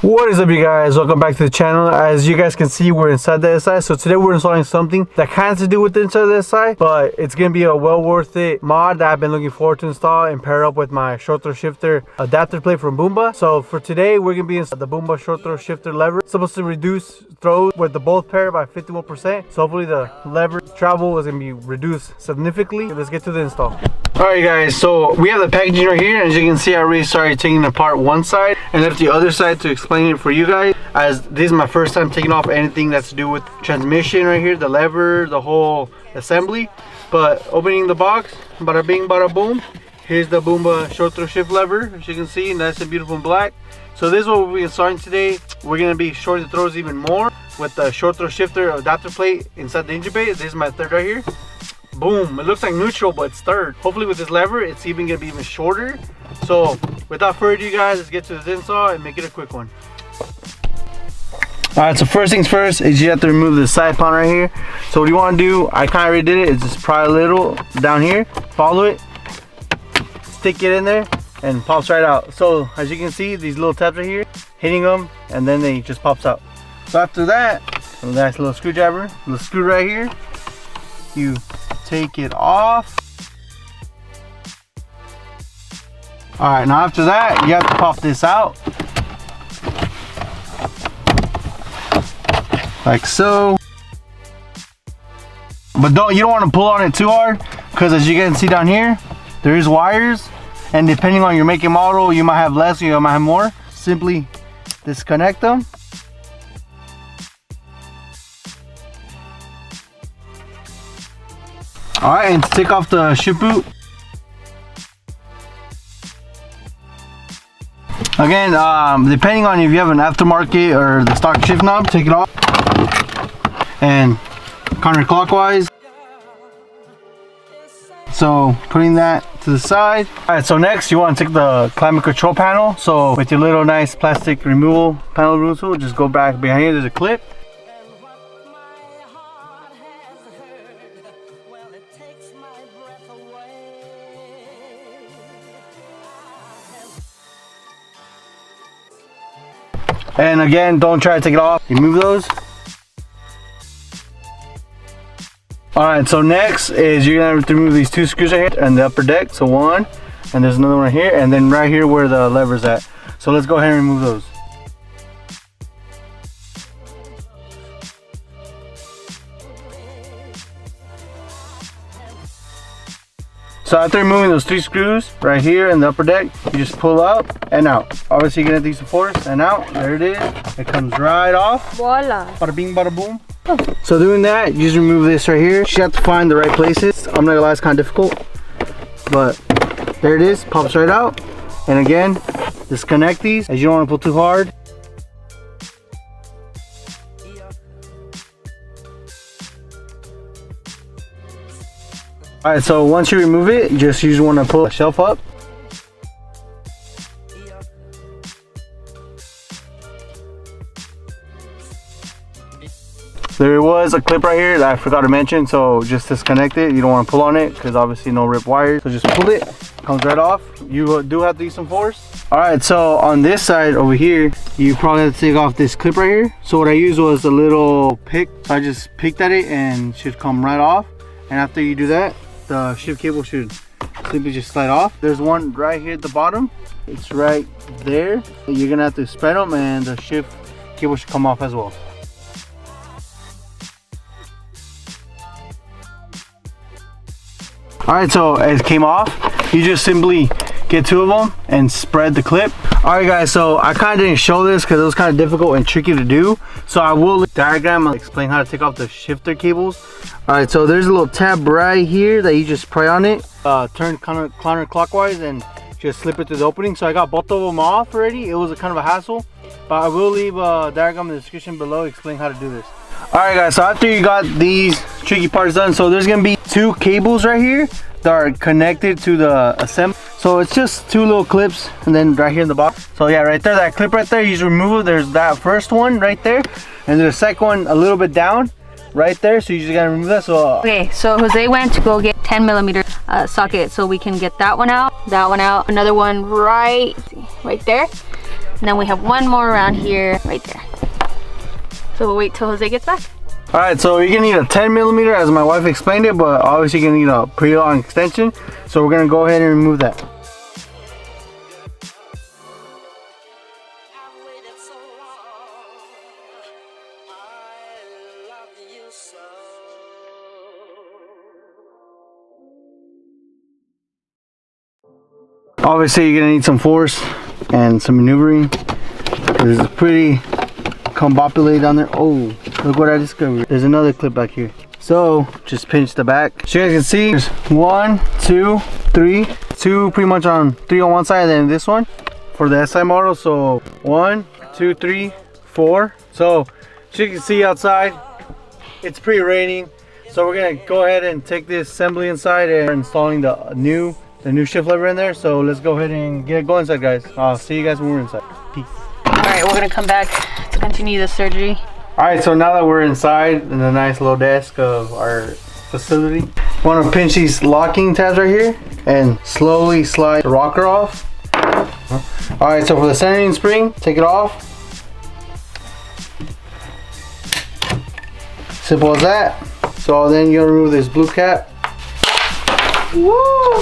What is up, you guys? Welcome back to the channel. As you guys can see, we're inside the SI. So today we're installing something that has to do with the inside of the SI, but it's gonna be a well worth it mod that I've been looking forward to install and pair up with my short throw shifter adapter plate from Boomba. So for today, we're gonna be installing the Boomba short throw shifter lever. It's supposed to reduce throws with the both pair by 51%. So hopefully the lever travel is gonna be reduced significantly. Let's get to the install. Alright guys, so we have the packaging right here. As you can see, I already started taking apart one side and left the other side to explain it for you guys, as this is my first time taking off anything that's to do with transmission right here, the lever, the whole assembly. But opening the box, bada bing bada boom, here's the Boomba short throw shift lever. As you can see, nice and beautiful in black. So this is what we'll be installing today. We're going to be shorting the throws even more with the short throw shifter adapter plate inside the engine bay. This is my third right here. Boom, it looks like neutral, but it's third. Hopefully with this lever, it's even gonna be even shorter. So without further ado, guys, let's get to this install and make it a quick one. All right, so first things first is you have to remove the side pan right here. So what you want to do, I kind of already did it, is just pry a little down here, follow it, stick it in there, and pops right out. So as you can see, these little tabs right here, hitting them, and then they just pops out. So after that, a nice little screwdriver, little screw right here, you take it off. All right, now after that, you have to pop this out like so. But you don't want to pull on it too hard, because as you can see down here, there is wires, and depending on your make and model, you might have less, you might have more. Simply disconnect them. All right, and take off the shift boot. Again, depending on if you have an aftermarket or the stock shift knob, take it off and counterclockwise. So putting that to the side. All right, so next you want to take the climate control panel. So with your little nice plastic removal panel removal tool, just go back behind you. There's a clip. And again, don't try to take it off. Remove those. Alright, so next is you're gonna have to remove these two screws right here and the upper deck. So one, and there's another one right here, and then right here where the lever's at. So let's go ahead and remove those. So after removing those three screws right here in the upper deck, you just pull up and out. Obviously you're gonna use the force and out. There it is. It comes right off. Voila. Bada bing, bada boom. Oh. So doing that, you just remove this right here. You have to find the right places. I'm not gonna lie, it's kind of difficult, but there it is. Pops right out. And again, disconnect these as you don't want to pull too hard. Alright, so once you remove it, you just usually want to pull the shelf up. There was a clip right here that I forgot to mention, so just disconnect it. You don't want to pull on it because obviously no rip wires. So just pull it, comes right off. You do have to use some force. Alright, so on this side over here, you probably have to take off this clip right here. So what I used was a little pick. So I just picked at it and it should come right off. And after you do that, the shift cable should simply just slide off. There's one right here at the bottom. It's right there. You're gonna have to spread them and the shift cable should come off as well. Alright, so it came off. You just simply get two of them and spread the clip. Alright guys, so I kind of didn't show this because it was kind of difficult and tricky to do. So I will diagram and explain how to take off the shifter cables. Alright, so there's a little tab right here that you just pry on it. Turn counterclockwise and just slip it through the opening. So I got both of them off already. It was a kind of a hassle, but I will leave a diagram in the description below explaining how to do this. Alright guys, so after you got these tricky parts done, so there's gonna be two cables right here that are connected to the assembly. So it's just two little clips, and then right here in the box. So yeah, right there, that clip right there, you just remove it. There's that first one right there, and there's a second one a little bit down right there, so you just gotta remove that. So okay, so Jose went to go get 10mm socket, so we can get that one out, another one right there, And then we have one more around here, right there. So we'll wait till Jose gets back. All right, so you're gonna need a 10 millimeter, as my wife explained it, but obviously you're gonna need a pretty long extension. So we're gonna go ahead and remove that. Obviously you're gonna need some force and some maneuvering, because it's pretty combobulated down there. Oh, look what I discovered. There's another clip back here. So just pinch the back. So you guys can see there's 1, 2, 3, 2 pretty much on 3 on one side, and then this one for the SI model. So 1, 2, 3, 4. So as you can see outside, it's pretty raining. So we're gonna go ahead and take this assembly inside, and we're installing the new shift lever in there. So let's go ahead and get it going inside, guys. I'll see you guys when we're inside. Peace. All right, we're gonna come back to continue the surgery. All right, so now that we're inside in the nice little desk of our facility, I want to pinch these locking tabs right here and slowly slide the rocker off. All right, so for the centering spring, take it off. Simple as that. So then you're gonna remove this blue cap. Woo!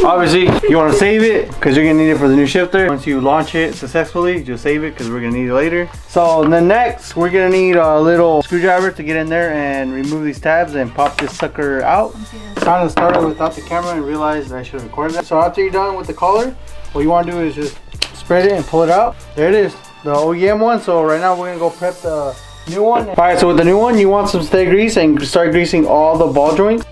Obviously, you want to save it because you're gonna need it for the new shifter. Once you launch it successfully, just save it because we're gonna need it later. So then next, we're gonna need a little screwdriver to get in there and remove these tabs and pop this sucker out. Kind of started without the camera and realized I should have recorded that. So after you're done with the collar, what you want to do is just spread it and pull it out. There it is, the OEM one. So right now we're gonna go prep the new one. All right, so with the new one, you want some steady grease and start greasing all the ball joints.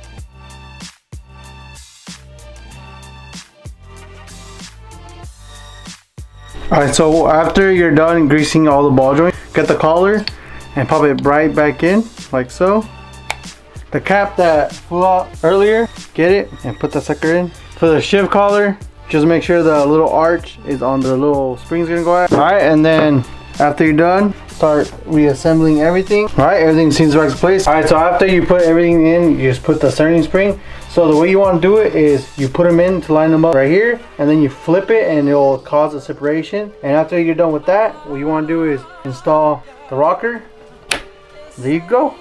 Alright, so after you're done greasing all the ball joints, get the collar and pop it right back in, like so. The cap that flew out earlier, get it and put the sucker in. For the shift collar, just make sure the little arch is on the little springs gonna go at. Alright, and then after you're done, start reassembling everything. Alright, everything seems back to place. Alright, so after you put everything in, you just put the centering spring. So the way you want to do it is you put them in to line them up right here, and then you flip it and it will cause a separation. And after you're done with that, what you want to do is install the rocker. There you go.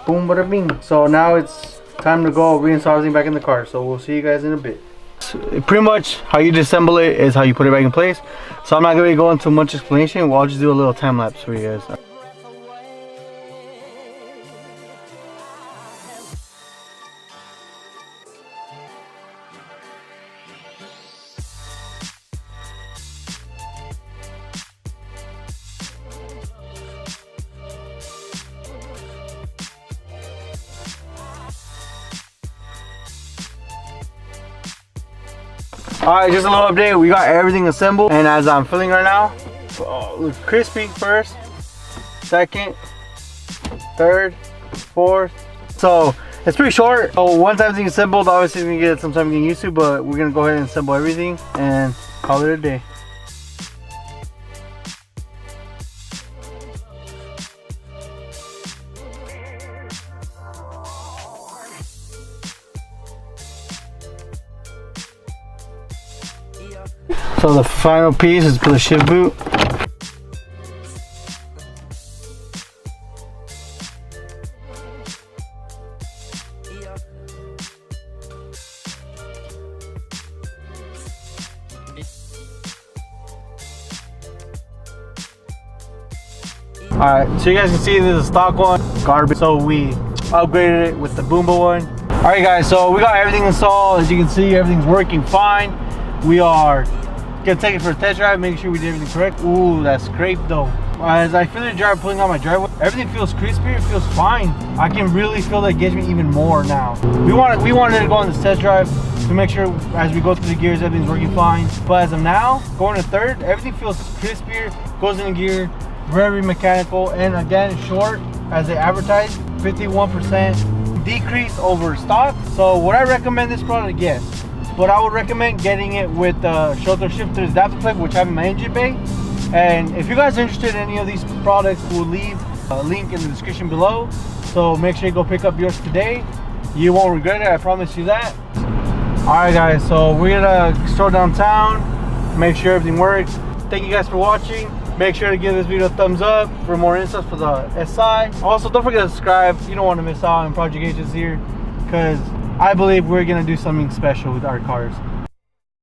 Boom, bada bing. So now it's time to go reinstall everything back in the car. So we'll see you guys in a bit. Pretty much how you disassemble it is how you put it back in place. So I'm not going to go into much explanation. Well, I'll just do a little time lapse for you guys. Alright, just a little update. We got everything assembled, and as I'm filling right now, looks crispy first, second, third, fourth. So it's pretty short. So once everything's assembled, obviously we can get some time getting used to, but we're gonna go ahead and assemble everything and call it a day. So the final piece is for the shift boot. Alright, so you guys can see this is a stock one, garbage. So we upgraded it with the Boomba one. Alright guys, so we got everything installed. As you can see, everything's working fine. We are gonna take it for a test drive, make sure we did everything correct. Ooh, that scrape though. As I feel the drive pulling out my driveway, everything feels crispier, it feels fine. I can really feel the engagement even more now. We wanted to go on this test drive to make sure as we go through the gears, everything's working fine. But as of now, going to third, everything feels crispier, goes in gear, very mechanical, and again, short, as they advertise, 51% decrease over stock. So would I recommend this product? Yes. But I would recommend getting it with the shoulder shifter adapter plate, which I have in my engine bay. And if you guys are interested in any of these products, we'll leave a link in the description below. So make sure you go pick up yours today. You won't regret it, I promise you that. Alright guys, so we're gonna stroll downtown, make sure everything works. thank you guys for watching. Make sure to give this video a thumbs up for more insights for the SI. Also, don't forget to subscribe. You don't want to miss out on Project H this year, because I believe we're gonna do something special with our cars.